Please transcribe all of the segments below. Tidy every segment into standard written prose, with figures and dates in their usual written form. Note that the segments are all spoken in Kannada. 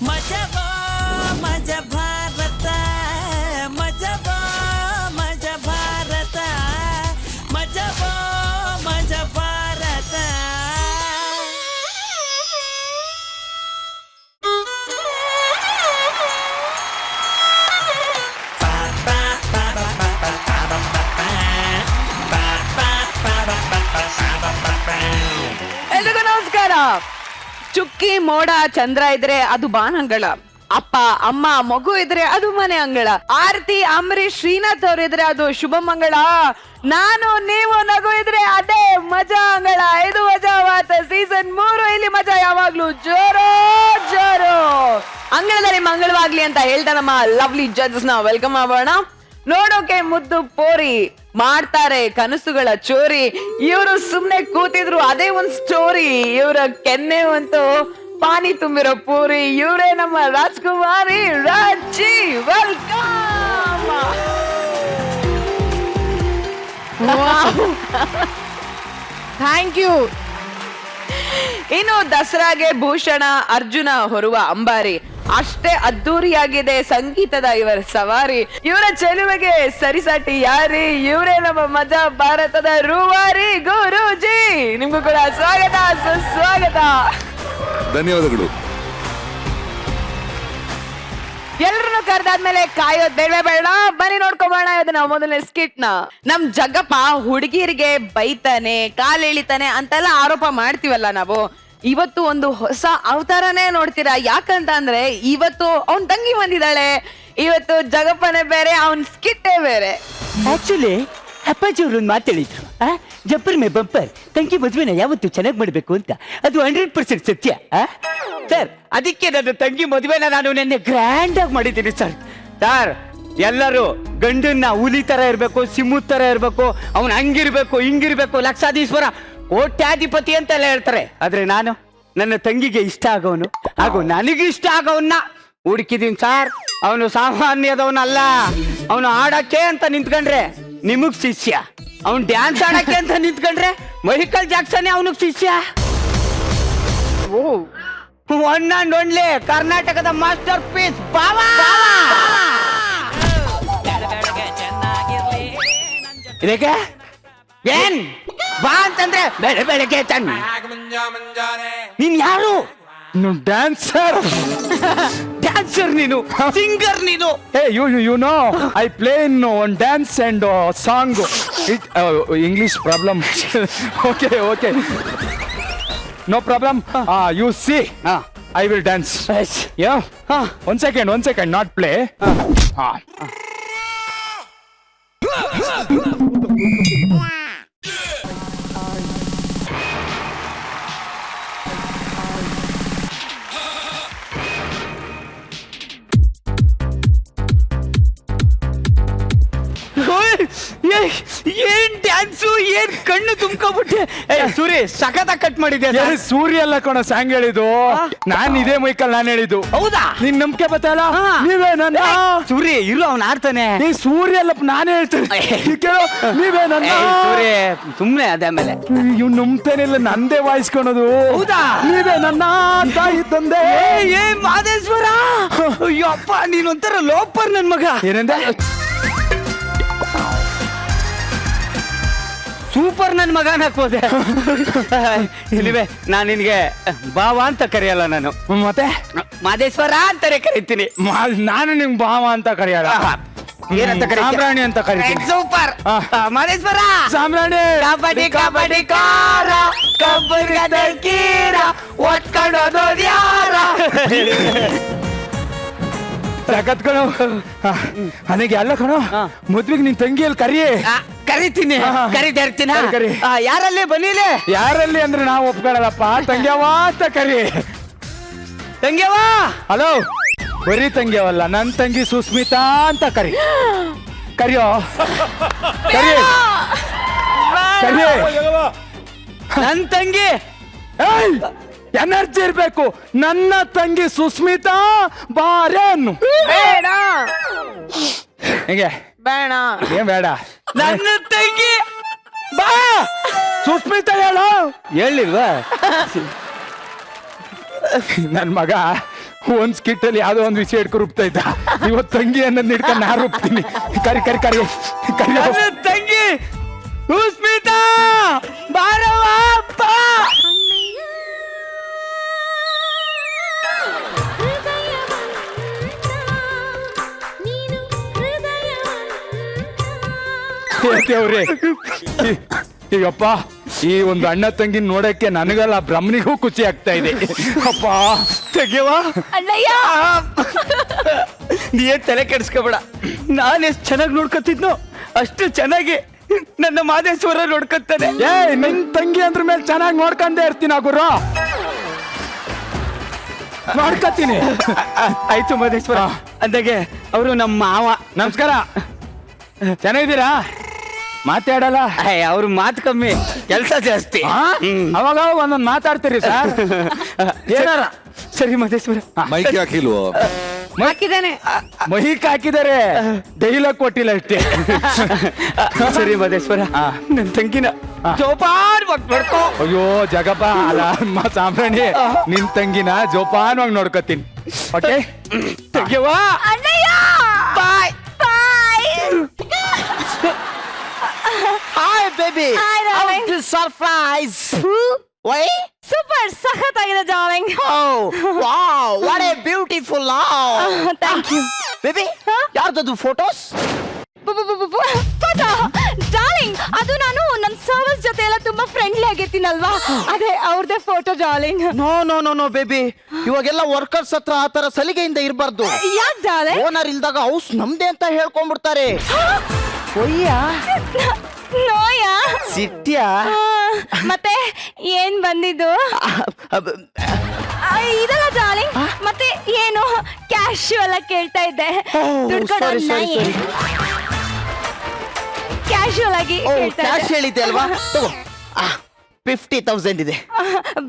ಮಜಬಾ ಮಜ ಭಾರತ ಮಜಬಾ ಮಜ ಭಾರತ ಮಜಬಾ ಮಜ ಭಾರತ. ಎಲ್ರಿಗೂ ನಮಸ್ಕಾರ. ಚುಕ್ಕಿ ಮೋಡ ಚಂದ್ರ ಇದ್ರೆ ಅದು ಬಾನಂಗಳ, ಅಪ್ಪ ಅಮ್ಮ ಮಗು ಇದ್ರೆ ಅದು ಮನೆ ಅಂಗಳ, ಆರತಿ ಅಂಬರೀಶ್ ಶ್ರೀನಾಥ್ ಅವ್ರು ಇದ್ರೆ ಅದು ಶುಭ ಮಂಗಳ, ನಾನು ನೀವು ನಗು ಇದ್ರೆ ಅದೇ ಮಜಾ ಅಂಗಳ. ಇದು ಮಜಾ ಮಾತ ಸೀಸನ್ 3. ಇಲ್ಲಿ ಮಜಾ ಯಾವಾಗ್ಲೂ ಜೋರೋ ಜೋರೋ. ಅಂಗಳದಲ್ಲಿ ಮಂಗಳವಾಗ್ಲಿ ಅಂತ ಹೇಳ್ತಾ ನಮ್ಮ ಲವ್ಲಿ ಜಡ್ಜಸ್ ನ ವೆಲ್ಕಮ್ ಮಾಡೋಣ. ನೋಡೋಕೆ ಮುದ್ದು ಪೋರಿ, ಮಾಡ್ತಾರೆ ಕನಸುಗಳ ಚೋರಿ. ಇವರು ಸುಮ್ನೆ ಕೂತಿದ್ರು ಅದೇ ಒಂದ್ ಸ್ಟೋರಿ. ಇವರ ಕೆನ್ನೆ ಒಂದು ಪಾನಿ ತುಂಬಿರೋ ಪೂರಿ. ಇವರೇ ನಮ್ಮ ರಾಜ್ಕುಮಾರಿ ರಾಜಿ. ವೆಲ್ಕಮ್. Thank you. ಇನ್ನು ದಸರಾಗೆ ಭೂಷಣ ಅರ್ಜುನ ಹೊರುವ ಅಂಬಾರಿ. ಅಷ್ಟೇ ಅದ್ದೂರಿಯಾಗಿದೆ ಸಂಗೀತದ ಇವರ ಸವಾರಿ. ಇವರ ಚೆಲುವೆಗೆ ಸರಿಸಾಟಿ ಯಾರಿ. ಇವರೇ ನಮ್ಮ ಮಜಾ ಭಾರತದ ರೂವಾರಿ ಗುರೂಜಿ. ನಿಮ್ಗೂ ಕೂಡ ಸ್ವಾಗತ ಸುಸ್ವಾಗತ. ಧನ್ಯವಾದಗಳು. ಎಲ್ರನ್ನು ಕರೆದಾದ್ಮೇಲೆ ಕಾಯೋದ್ ಬೇಡ ಬೇಡ, ಬನ್ನಿ ನೋಡ್ಕೊಂಬೋಣ ಇದನ್ನ ಮೊದಲನೇ ಸ್ಕಿಟ್ ನ. ನಮ್ ಜಗ್ಗಪ್ಪ ಹುಡುಗಿರಿಗೆ ಬೈತಾನೆ, ಕಾಲ್ ಎಳಿತಾನೆ ಅಂತೆಲ್ಲ ಆರೋಪ ಮಾಡ್ತೀವಲ್ಲ ನಾವು. ಇವತ್ತು ಒಂದು ಹೊಸ ಅವತಾರನೇ ನೋಡ್ತೀರಾ. ಯಾಕಂತ ಅಂದ್ರೆ ಇವತ್ತು ಅವನ್ ತಂಗಿ ಬಂದಿದ್ದಾಳೆ. ಇವತ್ತು ಜಗಪ್ಪನೇ ಬೇರೆ, ಅವನ್ ಸ್ಕಿಟ್ಟೇ ಬೇರೆ. ಆಕ್ಚುಲಿ ಅಪ್ಪಾಜಿ ಅವರು ಒಂದು ಮಾತಾಡಿದ್ರು, ಜಬ್ಬರ್ ಮೇ ಬಂಪರ್, ತಂಗಿ ಮದುವೆನ ಯಾವತ್ತು ಚೆನ್ನಾಗಿ ಮಾಡಬೇಕು ಅಂತ. ಅದು 100% ಸತ್ಯ ಸರ್. ಅದಕ್ಕೆ ನನ್ನ ತಂಗಿ ಮದುವೆನ ನಾನು ನಿನ್ನೆ ಗ್ರ್ಯಾಂಡ್ ಆಗಿ ಮಾಡಿದ್ದೀನಿ ಸರ್. ಸರ್ ಎಲ್ಲರೂ ಗಂಡನ್ನ ಹುಲಿ ತರ ಇರ್ಬೇಕು, ಸಿಂಹದ ತರ ಇರ್ಬೇಕು, ಅವನ್ ಹಂಗಿರ್ಬೇಕು ಹಿಂಗಿರ್ಬೇಕು, ಲಕ್ಷಾಧೀಶ್ವರ ಕೋಟ್ಯಾಧಿಪತಿ ಅಂತೆಲ್ಲ ಹೇಳ್ತಾರೆ. ಆದ್ರೆ ನಾನು ನನ್ನ ತಂಗಿಗೆ ಇಷ್ಟ ಆಗೋನು ಹಾಗೂ ನನಗೆ ಇಷ್ಟ ಆಗೋವನ್ನ ಹುಡುಕಿದೀನಿ ಸರ್. ಅವನು ಸಾಮಾನ್ಯದವನಲ್ಲ. ಅವನು ಆಡಕ್ಕೆ ಅಂತ ನಿಂತ್ಕೊಂಡ್ರೆ ನಿಮಗ್ ಶಿಷ್ಯ, ಅವನ್ ಡ್ಯಾನ್ಸ್ ಆಡಕ್ಕೆ ಅಂತ ನಿಂತ್ಕೊಂಡ್ರೆ ಮೈಕಲ್ ಜಾಕ್ಸನ್ ಅವನಿಗೆ ಶಿಷ್ಯ. ಒನ್ ಅಂಡ್ ಓನ್ಲಿ ಕರ್ನಾಟಕದ ಮಾಸ್ಟರ್ ಪೀಸ್ ಬಾವಾ. ಇದಕ್ಕೆ ಏನ್ ಬಾ ಅಂತಂದ್ರೆ ಬೆಳೆ ಬೆಳಗ್ಗೆ ತನ್ನ ನೀನ್ ಯಾರು? ಡ್ಯಾನ್ಸರ್. ಡ್ಯಾನ್ಸರ್ ನೀನು, ಸಿಂಗರ್ ನೀನು. Hey, you know, I play in one dance and song. It English problem. Okay. No problem. You see, I will dance. Yes. Yeah. One second. Not play. ಏನ್ ಡ್ಯಾನ್ಸು, ಏನ್ ಕಣ್ಣು ತುಂಬ್ಕೊಬಿಟ್ಟೆ. ಸೂರಿ ಸಖತ್ ಕಟ್ ಮಾಡಿದ್ಯಾ. ಸೂರ್ಯ ಅಲ್ಲ ಕಣ ಸಾಂಗ್ ಹೇಳಿದ್ದು. ನಾನ್ ಇದೇ ಮೈಕಲ್ ನಾನು ಹೇಳಿದ್ದು. ಹೌದಾ? ನಿನ್ ನಂಬಿಕೆ ಬತ್ತಲ್ಲ. ನೀವೇ ನನ್ನ ಸೂರ್ಯ ಇರು, ಅವ್ನು ಆಡ್ತಾನೆ. ನೀ ಸೂರ್ಯ ಅಲ್ಲ ನಾನೇ ಹೇಳ್ತೇನೆ. ಕೇಳು, ನೀವೇ ನನ್ನ ಸೂರ್ಯ ಸುಮ್ನೆ ಅದಾದ್ಮೇಲೆ ಇವ್ ನಂಬ್ತೇನಿಲ್ಲ, ನಂದೇ ವಾಯಿಸ್ಕೊಳೋದು. ಹೌದಾ? ನೀವೇ ನನ್ನ ತಾಯಿ ತಂದೆ. ಏ ಮಾದೇಶ್ವರ, ಅಯ್ಯೋ ಅಪ್ಪ ನೀನೊಂಥರ ಲೋಪರ್ ನನ್ ಮಗ. ಏನಂದ? ಸೂಪರ್ ನನ್ ಮಗ ಹಾಕೋದೆ. ಇಲ್ಲಿವೆ ನಾನು ನಿನ್ಗೆ ಭಾವ ಅಂತ ಕರೆಯಲ್ಲ, ನಾನು ಮತ್ತೆ ಮಾದೇಶ್ವರ ಅಂತಾನೆ ಕರಿತೀನಿ. ನಾನು ನಿಮ್ ಭಾವ ಅಂತ ಕರೆಯಲ್ಲ, ಏನಂತ ಕರೀತೀಯ? ಸಾಮ್ರಾಣಿ ಅಂತ ಕರಿತೀನಿ. ಸೂಪರ್ ಮಾದೇಶ್ವರ. ಸಾಮ್ರಾಣಿ. ಕಬಡ್ಡಿ ಕಬಡ್ಡಿ ಕಾರ ಕಬ್ಬರ್ಗದ ಕೀರ ಒಟ್ಕೊಂಡೋದು ಯಾರ. ಸಖತ್ ಕಣೋ. ನನಗೆ ಅಲ್ಲ ಕಣೋ, ಮದ್ವೆಗೆ ನಿನ್ ತಂಗಿಯಲ್ಲಿ ಕರಿಯೇ. ಕರಿತೀನಿ, ಕರಿತಾ ಇರ್ತೀನಿ. ಕರಿ. ಯಾರಲ್ಲಿ ಬನ್ನಿಲೆ. ಯಾರಲ್ಲಿ ಅಂದ್ರೆ ನಾವು ಒಪ್ಕೊಳ್ಳಲ್ಲಪ್ಪ. ತಂಗ್ಯವ ಅಂತ ಕರಿ. ತಂಗ್ಯವ. ಹಲೋ, ಬರೀ ತಂಗ್ಯವಲ್ಲ, ನನ್ ತಂಗಿ ಸುಸ್ಮಿತಾ ಅಂತ ಕರಿ. ಕರಿಯೋ, ಕರಿ. ನನ್ ತಂಗಿ ಎನರ್ಜಿ ಇರ್ಬೇಕು. ನನ್ನ ತಂಗಿ ಸುಸ್ಮಿತಾ ಬಾರೆ ಅನ್ನು. ಬೇಡ ಹೇಗೆ ಬೇಡ. ಏನ್ ಬೇಡ? ನನ್ನ ತಂಗಿ ಬಾ ಸುಸ್ಮಿತಾ ಹೇಳು. ಹೇಳಿಲ್ವಾ? ನನ್ ಮಗ ಒಂದ್ ಸ್ಕಿಟ್ ಅಲ್ಲಿ ಯಾವ್ದೋ ಒಂದ್ ವಿಷಯ ಹಿಡ್ಕೊಂಡು ರುಬ್ತಾ ಇದ್ದ. ಇವತ್ತು ತಂಗಿ ಅನ್ನೋದ್ ಹಿಡ್ಕೊಂಡು ನಾ ರುಬ್ತೀನಿ. ಕರಿ ಕರಿ ಕರಿ ಕರಿ. ನನ್ನ ತಂಗಿ ಸ್ಮಿತಾ ಬಾರವ್ವ ಅಪ್ಪ. ದೇವ್ರೆ, ಈಗಪ್ಪ ಈ ಒಂದು ಅಣ್ಣ ತಂಗಿ ನೋಡಕ್ಕೆ ನನಗಲ್ಲ ಬ್ರಹ್ಮನಿಗೂ ಖುಷಿ ಆಗ್ತಾ ಇದೆ. ಅಪ್ಪ ತೆಗೆವ ಅಣ್ಣಯ್ಯ, ನೀ ಏನ್ ತಲೆ ಕೆಡಿಸ್ಕೋಬೇಡ. ನಾನು ಎಷ್ಟು ಚೆನ್ನಾಗಿ ನೋಡ್ಕೊತಿದ್ನೋ ಅಷ್ಟು ಚೆನ್ನಾಗಿ ನನ್ನ ಮಾದೇಶ್ವರ ನೋಡ್ಕೊತಾನೆ. ನಿನ್ ತಂಗಿ ಅಂದ್ರ ಮೇಲೆ ಚೆನ್ನಾಗಿ ನೋಡ್ಕೊಂಡೇ ಇರ್ತೀನಿ ಗುರು, ನೋಡ್ಕೊತೀನಿ. ಆಯ್ತು ಮಾದೇಶ್ವರ. ಅಂದಾಗೆ ಅವರು ನಮ್ಮ ಮಾವ. ನಮಸ್ಕಾರ, ಚೆನ್ನಾಗಿದ್ದೀರಾ? ಮಾತಾಡಲ್ಲ. ಅವ್ರ ಮಾತು ಕಮ್ಮಿ, ಕೆಲಸ ಜಾಸ್ತಿ. ಅವಾಗ ಒಂದೊಂದು ಮಾತಾಡ್ತೀರಿ ಸರ್. ಏನಾರ ಸರಿ ಮಾದೇಶ್ವರ. ಮೈಕ್ ಹಾಕಿಲ್ವೋ? ಹಾಕಿದ್ದೇನೆ. ಮಹಿಕ್ ಹಾಕಿದ್ದಾರೆ, ಡೈಲಾಗ್ ಕೊಟ್ಟಿಲ್ಲ ಅಷ್ಟೇ. ಸರಿ ಮಾದೇಶ್ವರ, ನನ್ನ ತಂಗಿನ ಜೋಪಾನವಾಗಿ ನೋಡ್ಕೋ. ಅಯ್ಯೋ ಜಗಪ್ಪ, ಅಲ್ಲ ಅಮ್ಮ ಸಾಂಬ್ರಾಣಿ, ನಿನ್ ತಂಗಿನ ಜೋಪಾನವಾಗಿ ನೋಡ್ಕೊತೀನಿ. ಓಕೆ ತೆಗೆವಾ. ಅಣ್ಣಯ್ಯ, bye bye. Hi baby. Hi, darling. Surprise. Why? Super, ಸಖತ್ತಾಗಿದೆ darling. Wow, what a beautiful love. Thank you. Baby, ಯಾರ್ದದು ಫೋಟೋಸ್? ಫೋಟೋ ಡಾರ್ಲಿಂಗ್, ಅದು ನಾನು ನನ್ನ ಸರ್ವಿಸ್ ಜೊತೆ ಎಲ್ಲ ತುಂಬಾ ಫ್ರೆಂಡ್ಲಿ ಆಗಿರ್ತೀನಲ್ವಾ, ಅದೇ ಅವ್ರದೇ photo darling. No no no no baby, ಇವಾಗೆಲ್ಲ ವರ್ಕರ್ಸ್ ಹತ್ರ ಆತರ ಸಲಿಗೆಯಿಂದ ಇರಬಾರ್ದು. ಯಾಕೆ ಡಾರ್ಲಿಂಗ್? ಓನರ್ ಇಲ್ದಾಗ ಹೌಸ್ ನಮ್ದೇ ಅಂತ ಹೇಳ್ಕೊಂಡ್ಬಿಡ್ತಾರೆ. ನೋಯಾ? ಸಿಟ್ಯಾ? ಮತ್ತೆ ಏನ್ ಬಂದಿದ್ದು? ಇದಲ್ಲ ಡಾರ್ಲಿಂಗ್, ಮತ್ತೆ ಏನು ಕ್ಯಾಶುವಲ್ ಆಗಿ ಕೇಳ್ತಾ ಇದ್ದೆ. ಕ್ಯಾಶುವಲ್ ಆಗಿ ಕೇಳ್ತಾ ಕ್ಯಾಶ್ ಇದ್ದೆ. ಹೇಳಿದ್ದೆ ಅಲ್ವಾ? ತಗೋ, 50,000 ಇದೆ.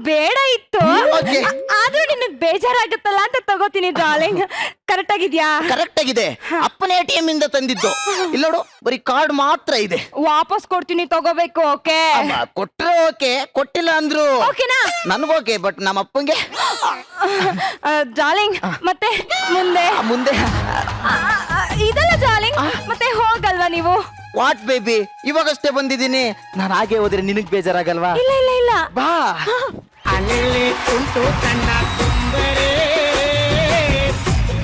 ಬೇಡ ಇತ್ತು, Okay. ಆದ್ರೂ ನಿನಗ್ ಬೇಜಾರಾಗುತ್ತಲ್ಲ ಅಂತ ತಗೋತೀನಿ ಡಾರ್ಲಿಂಗ್. ಕರೆಕ್ಟ್ ಆಗಿದ್ಯಾ? ಕರೆಕ್ಟ್ ಆಗಿದೆ. ಅಪ್ಪನ ATM ಇಂದ ತಂದಿದ್ದು. ಇಲ್ಲ ನೋಡು, ಬರೀ ಕಾರ್ಡ್ ಮಾತ್ರ ಇದೆ. ವಾಪಸ್ ಕೊಡ್ತೀನಿ, ತಗೋಬೇಕು. ಓಕೆ? ಕೊಟ್ರೆ ಓಕೆ, ಕೊಟ್ಟಿಲ್ಲ ಅಂದ್ರು ಓಕೆನಾ? ನನ್ಗೋಕೆ, ಬಟ್ ನಮ್ಮ ಅಪ್ಪಂಗೆ. ಡಾರ್ಲಿಂಗ್, ಮತ್ತೆ ಮುಂದೆ ಮುಂದೆ ಇದಲ್ಲ ಡಾರ್ಲಿಂಗ್, ಮತ್ತೆ ಹೋಗಲ್ವಾ ನೀವು? ವಾಟ್ ಬೇಬಿ, ಇವಾಗಷ್ಟೇ ಬಂದಿದ್ದೀನಿ. ನಾನು ಹಾಗೆ ಹೋದ್ರೆ ನಿನಗ್ ಬೇಜಾರಾಗಲ್ವಾ? ಇಲ್ಲ ಇಲ್ಲ ಇಲ್ಲ. ಬಾ. ಅಲ್ಲಿ ಉಂಟು ಕಣ್ಣ ತುಂಬರೆ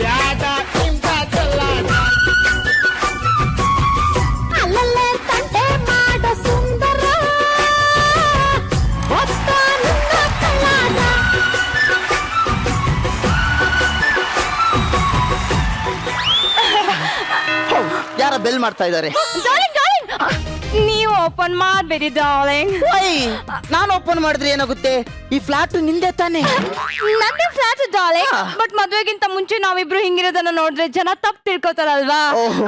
ಬ್ಯಾಡ ಇಂಥ ಚಲ್ಲಾಟ. ಅಲ್ಲಲ್ಲೇ ತಂಟೆ ಮಾಡ ಸುಂದರ ಹೊತ್ತ ನಿನ್ನ ಕಳ್ಳಾಟ. ಯಾರ ಬೆಲ್ ಮಾಡ್ತಾ ಇದ್ದಾರೆ? ಡಾರ್ಲಿಂಗ್ ಡಾರ್ಲಿಂಗ್, ನೀವು ಓಪನ್ ಮಾಡ್ಬೇಡಿ ಡಾರ್ಲಿಂಗ್. ನಾನು ಓಪನ್ ಮಾಡಿದ್ರೆ ಏನಾಗುತ್ತೆ? ಈ ಫ್ಲಾಟ್ ನಿಂದೆ ತಾನೆ? ನಂದೇ ಫ್ಲಾಟ್ ಡಾರ್ಲಿಂಗ್, ಬಟ್ ಮದ್ವೆಗಿಂತ ಮುಂಚೆ ನಾವಿಬ್ರು ಹಿಂಗಿರೋದನ್ನ ನೋಡಿದ್ರೆ ಜನ ತಪ್ಪು ತಿಳ್ಕೊತಾರಲ್ವಾ,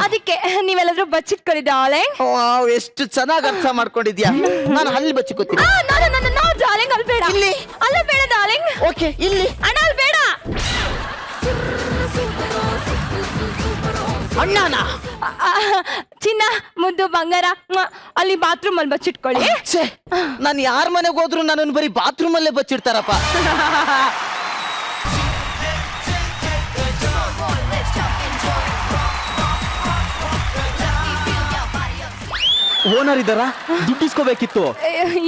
ಅದಕ್ಕೆ ನೀವೆಲ್ಲಾದ್ರೂ ಬಚ್ಚಿಟ್ಕೊಳ್ಳಿ ಡಾರ್ಲಿಂಗ್. ಎಷ್ಟು ಚೆನ್ನಾಗಿ ಅರ್ಥ ಮಾಡ್ಕೊಂಡಿದ್ಯಾ. ನಾನು ಅಲ್ಲಿ ಬಚ್ಚಿಕೋತೀನಿ. ಡಾರ್ಲಿಂಗ್, ಅಲ್ಲಿ ಬೇಡ. ಇಲ್ಲಿ? ಅಲ್ಲ ಬೇಡ ಡಾರ್ಲಿಂಗ್. ಓಕೆ, ಇಲ್ಲಿ. ಅಣ್ಣ, ಅಲ್ಲಿ ಬೇಡ. ಅಣ್ಣನ ಚಿನ್ನ, ಮುದ್ದು, ಬಂಗಾರ, ಅಲ್ಲಿ ಬಾತ್ರೂಮ್ ಅಲ್ಲಿ ಬಚ್ಚಿಟ್ಕೊಳ್ಳಿ. ನಾನು ಯಾರ ಮನೆಗೆ ಹೋದ್ರು ನನ್ನನ್ನು ಬರೀ ಬಾತ್ರೂಮ್ ಅಲ್ಲೇ ಬಚ್ಚಿಡ್ತಾರಪ್ಪ. ಓನರ್ ಇದ್ದಾರಾ? ದುಡ್ಡು ಇಸ್ಕೋಬೇಕಿತ್ತು.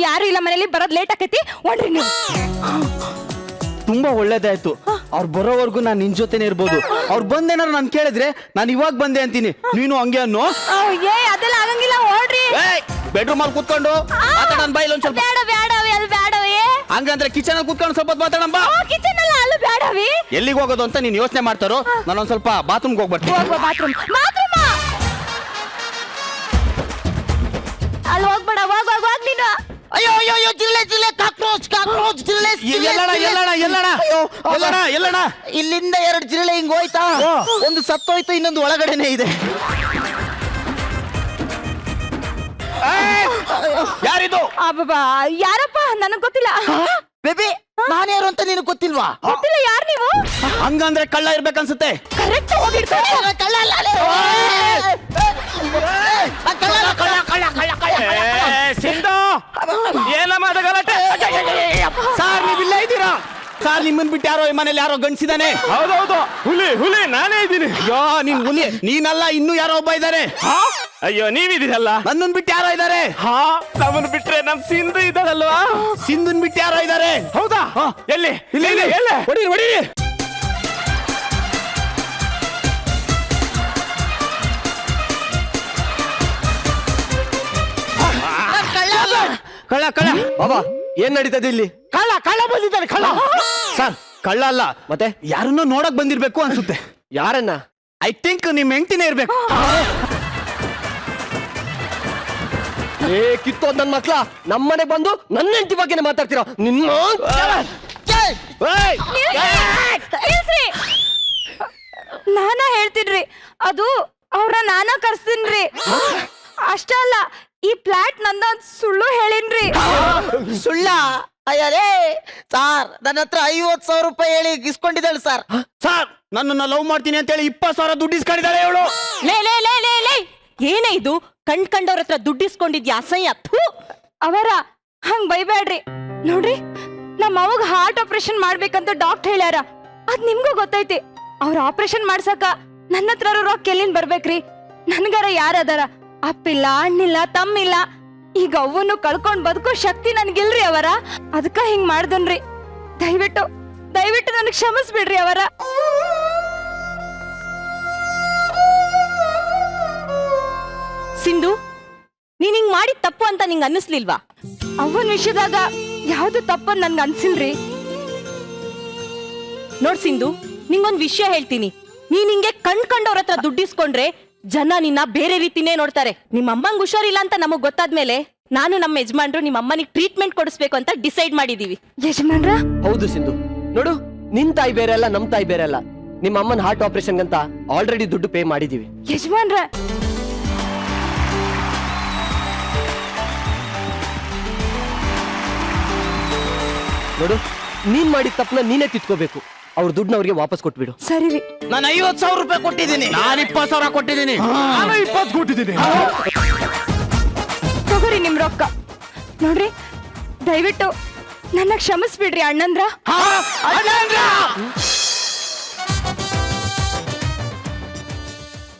ಯಾರು ಇಲ್ಲ ಮನೇಲಿ, ಬರೋದ್ ಲೇಟ್ ಆಕೈತಿ, ಹೊಡ್ರಿ ನೀವು. ತುಂಬಾ ಒಳ್ಳೇದಾಯ್ತು. ಅವ್ರು ಬರೋವರೆಗೂ ನಾನು ನಿನ್ ಜೊತೆನೆ ಇರ್ಬೋದು. ಅವ್ರು ಬಂದೇನಾರು ನಾನು ಕೇಳಿದ್ರೆ ನಾನು ಇವಾಗ ಬಂದೆ ಅಂತೀನಿ, ನೀನು ಹಂಗೆ ಅನ್ನೋ. ಅದೆಲ್ಲ ಆಗಂಗಿಲ್ಲ, ಹೊಡ್ರಿ. ಬೆಡ್ರೂಮ್ ಅಲ್ಲಿ ಕೂತ್ಕೊಂಡು ಮಾತಾಡೋಣ ಬಾ. ಇಲ್ಲ ಒಂದ್ ಸ್ವಲ್ಪ ಬೇಡ ಬೇಡವೇ, ಅಲ್ಲಿ ಬೇಡವೇ. ಹಂಗಂದ್ರೆ ಕಿಚನ್ ಅಲ್ಲಿ ಕೂತ್ಕೊಂಡು ಸ್ವಲ್ಪ ಮಾತಾಡೋಣ ಬಾ. ಕಿಚನ್ ಅಲ್ಲ, ಅಲ್ಲಿ ಬೇಡವೇ. ಎಲ್ಲಿಗೆ ಹೋಗೋದು ಅಂತ ನೀನ್ ಯೋಚನೆ ಮಾಡ್ತಾರೋ, ನಾನೊಂದ್ ಸ್ವಲ್ಪ ಬಾತ್ರೂಮ್ಗೆ ಹೋಗ್ಬರ್ತೀನಿ. ಹೋಗ್ಬಾ ಬಾತ್ರೂಮ್. ಅಲ್ಲಿ ಹೋಗ್ಬೇಡ, ಹೋಗ್ ನೀನು. ಅಯ್ಯೋ ಅಯ್ಯೋ ಅಯ್ಯೋ, ಜಿಲ್ಲೆ ಜಿಲ್ಲೆ, ಕಾಕ್ರೋಚ್ ಕಾಕ್ರೋಚ್, ಜಿಲ್ಲೆ ಎಲ್ಲಣ ಇಲ್ಲಿಂದ 2 ಜಿಲ್ಲೆ ಹಿಂಗ್ ಹೋಯ್ತಾ, ಒಂದು ಸತ್ತೋಯ್ತು, ಇನ್ನೊಂದು ಒಳಗಡೆನೆ ಇದೆ. ಯಾರಿದು? ಅಬ್ಬಾ, ಯಾರಪ್ಪ? ನನಗ್ ಗೊತ್ತಿಲ್ಲ. ಬೇಬಿ, ನಾನ್ಯಾರು ಅಂತ ನಿನಗೆ ಗೊತ್ತಿಲ್ವಾ? ಗೊತ್ತಿಲ್ಲ, ಯಾರು ನೀವು? ಹಂಗಂದ್ರೆ ಕಳ್ಳ ಇರ್ಬೇಕನ್ಸುತ್ತೆ. ಕರೆಕ್ಟ್ ಹೋಗಿರ್ತಾರೆ. ಕಳ್ಳ ಅಲ್ಲ, ಅಲ್ಲೇ. ಸಿಂಧು, ಏನ ಮಾಡ ಗಲಾಟೆ? ಸಾರ್, ನೀವಿಲ್ಲ ಇದ್ದೀರಾ? ಸಾರ್ ನಿಮ್ಮನ್ ಬಿಟ್ಟು ಯಾರೋ ಈ ಮನೇಲಿ ಯಾರೋ ಗಂಡ್ಸಿದಾನೆ. ಹೌದೌದು, ಹುಲಿ ನಾನೇ ಇದ್ದೀನಿ. ಅಯ್ಯೋ ನೀನ್ ಹುಲಿ ನೀನಲ್ಲ, ಇನ್ನೂ ಯಾರೋ ಒಬ್ಬ ಇದ್ದಾರೆ. ಅಯ್ಯೋ ನೀವಿದ್ದೀರಲ್ಲ. ನನ್ನನ್ ಬಿಟ್ಟು ಯಾರೋ ಇದ್ದಾರೆ. ನಮ್ಮನ್ನು ಬಿಟ್ರೆ ನಮ್ ಸಿಂಧು ಇದ್ದಾಳಲ್ವಾ? ಸಿಂಧುನ್ ಬಿಟ್ಟು ಯಾರೋ ಇದ್ದಾರೆ. ಹೌದಾ? ಎಲ್ಲಿ? ಹೊಡೀರಿ. ಕಳ್ಳ ಬಾಬಾ ಏನ್ ನಡೀತದೆ ಇಲ್ಲಿ? ಕಳ್ಳ ಬಂದಿದ್ದಾನೆ. ಕಳ್ಳ ಸರ್, ಕಳ್ಳ ಅಲ್ಲ, ಮತ್ತೆ ಯಾರನ್ನೋ ನೋಡಕ್ ಬಂದಿರ್ಬೇಕು ಅನ್ಸುತ್ತೆ. ಯಾರನ್ನ? ಐ ಥಿಂಕ್ ನಿಮ್ ಹೆಂಡ್ತಿನೇ ಇರ್ಬೇಕು. ಏ ಕಿತ್ತೋದ್ ನನ್ ಮಕ್ಳ, ನಮ್ಮನೆ ಬಂದು ನನ್ನ ಹೆಂಡತಿ ಬಗ್ಗೆನೇ ಮಾತಾಡ್ತೀರಾ? ನಿಮ್ಮ ನಾನ ಹೇಳ್ತೀನ್ರಿ, ಅದು ಅವ್ರ ನಾನ ಕರ್ಸ್ತೀನ್ರಿ. ಅಷ್ಟ ಅಲ್ಲ, ಈ ಫ್ಲಾಟ್ ನಂದ ಸುಳ್ಳು ಹೇಳಿನ್ರಿ. ಸುಳ್ಳ? ಅಯ್ಯರೇ ಸಾರ್, ನನ್ನ ಹತ್ರ 50,000 ರೂಪಾಯಿ ಹೇಳಿ ಇಸ್ಕೊಂಡಿದ್ದಾಳೆ ಸರ್. ಸರ್, ನನ್ನನ್ನ ಲವ್ ಮಾಡ್ತೀನಿ ಅಂತ ಹೇಳಿ 20,000 ದುಡ್ಡು ಇಸ್ಕೊಂಡಿದ್ದಾಳೆ ಇವಳು. ಲೇ ಏನೇ ಇದು? ಕಂಡವ್ರ ಹತ್ರ ದುಡ್ಡು ಇಸ್ಕೊಂಡಿದ್ಯಾ? ಅಸಹ್ಯ. ಅವರ ಹಂಗ್ ಬೈಬೇಡ್ರಿ. ನೋಡ್ರಿ, ನಮ್ಮ ಅವಗ್ ಹಾರ್ಟ್ ಆಪರೇಷನ್ ಮಾಡ್ಬೇಕಂತ ಡಾಕ್ಟರ್ ಹೇಳ್ಯಾರ. ಅದ್ ನಿಮ್ಗೂ ಗೊತ್ತೈತಿ. ಅವ್ರ ಆಪರೇಷನ್ ಮಾಡ್ಸಕ ನನ್ನ ಹತ್ರ ರೊಕ್ಕ ಎಲ್ಲಿಂದ ಬರ್ಬೇಕ್ರಿ? ನನ್ಗಾರ ಯಾರದಾರ? ಅಪ್ಪಿಲ್ಲ, ಅಣ್ಣಿಲ್ಲ, ತಮ್ಮಿಲ್ಲ. ಈಗ ಅವನು ಕಳ್ಕೊಂಡ್ ಬದುಕೋ ಶಕ್ತಿ ನನ್ಗಿಲ್ರಿ ಅವರ. ಅದಕ್ಕ ಹಿಂಗ್ ಮಾಡ್ದನ್ರಿ. ದಯವಿಟ್ಟು ನನಗ್ ಕ್ಷಮಿಸ್ಬಿಡ್ರಿ ಅವರ. ಸಿಂಧು, ನೀನ್ ಹಿಂಗ್ ಮಾಡಿದ ತಪ್ಪು ಅಂತ ನಿಂಗ್ ಅನ್ನಿಸ್ಲಿಲ್ವಾ? ಅವನ್ ವಿಷಯದಾಗ ಯಾವ್ದು ತಪ್ಪು ನನ್ಗೆ ಅನ್ಸಿಲ್ರಿ. ನೋಡ್ ಸಿಂಧು, ನಿಂಗೊಂದ್ ವಿಷಯ ಹೇಳ್ತೀನಿ. ನೀನ್ ಹಿಂಗೆ ಕಂಡವ್ರ ಹತ್ರ ದುಡ್ಡಿಸ್ಕೊಂಡ್ರೆ ಜನ ನಿನ್ನ ಬೇರೆ ರೀತಿನೇ ನೋಡ್ತಾರೆ. ನಿಮ್ಮ ಅಮ್ಮಂಗ್ ಹುಷಾರಿಲ್ಲ ಅಂತ ನಮಗ್ ಗೊತ್ತಾದ್ಮೇಲೆ ನಾನು ನಮ್ಮ ಯಜಮಾನ್ರು ನಿಮ್ಮ ಅಮ್ಮನಿಗೆ ಟ್ರೀಟ್ಮೆಂಟ್ ಕೊಡಿಸ್ಬೇಕು ಅಂತ ಡಿಸೈಡ್ ಮಾಡಿದೀವಿ. ಯಜಮಾನ್ರ? ಹೌದು ಸಿಂಧು, ನೋಡು, ನಿನ್ ತಾಯಿ ಬೇರೆ ಅಲ್ಲ, ನಮ್ ತಾಯಿ ಬೇರೆ ಅಲ್ಲ. ನಿಮ್ಮ ಅಮ್ಮನ ಹಾರ್ಟ್ ಆಪರೇಷನ್ ಅಂತ ಆಲ್ರೆಡಿ ದುಡ್ಡು ಪೇ ಮಾಡಿದೀವಿ. ಯಜಮಾನ್ರ, ನೋಡು, ನೀನ್ ಮಾಡಿದ ತಪ್ಪನ ನೀನೇ ತಿತ್ಕೋಬೇಕು. ಅವ್ರ ದುಡ್ಡನ್ನ ಅವ್ರಿಗೆ ವಾಪಸ್ ಕೊಟ್ಬಿಡು. ಸರಿ ರೀ. ನಾನು 50,000 ರೂಪಾಯಿ ಕೊಟ್ಟಿದ್ದೀನಿ. ನಾನು 20,000 ಕೊಟ್ಟಿದ್ದೀನಿ. ನಾನು 20 ಕೊಟ್ಟಿದ್ದೀನಿ. ತಗೋರಿ ನಿಮ್ ರೊಕ್ಕ. ನೋಡ್ರಿ, ದಯವಿಟ್ಟು ನನ್ನ ಕ್ಷಮಿಸ್ಬಿಡ್ರಿ ಅಣ್ಣಂದ್ರ.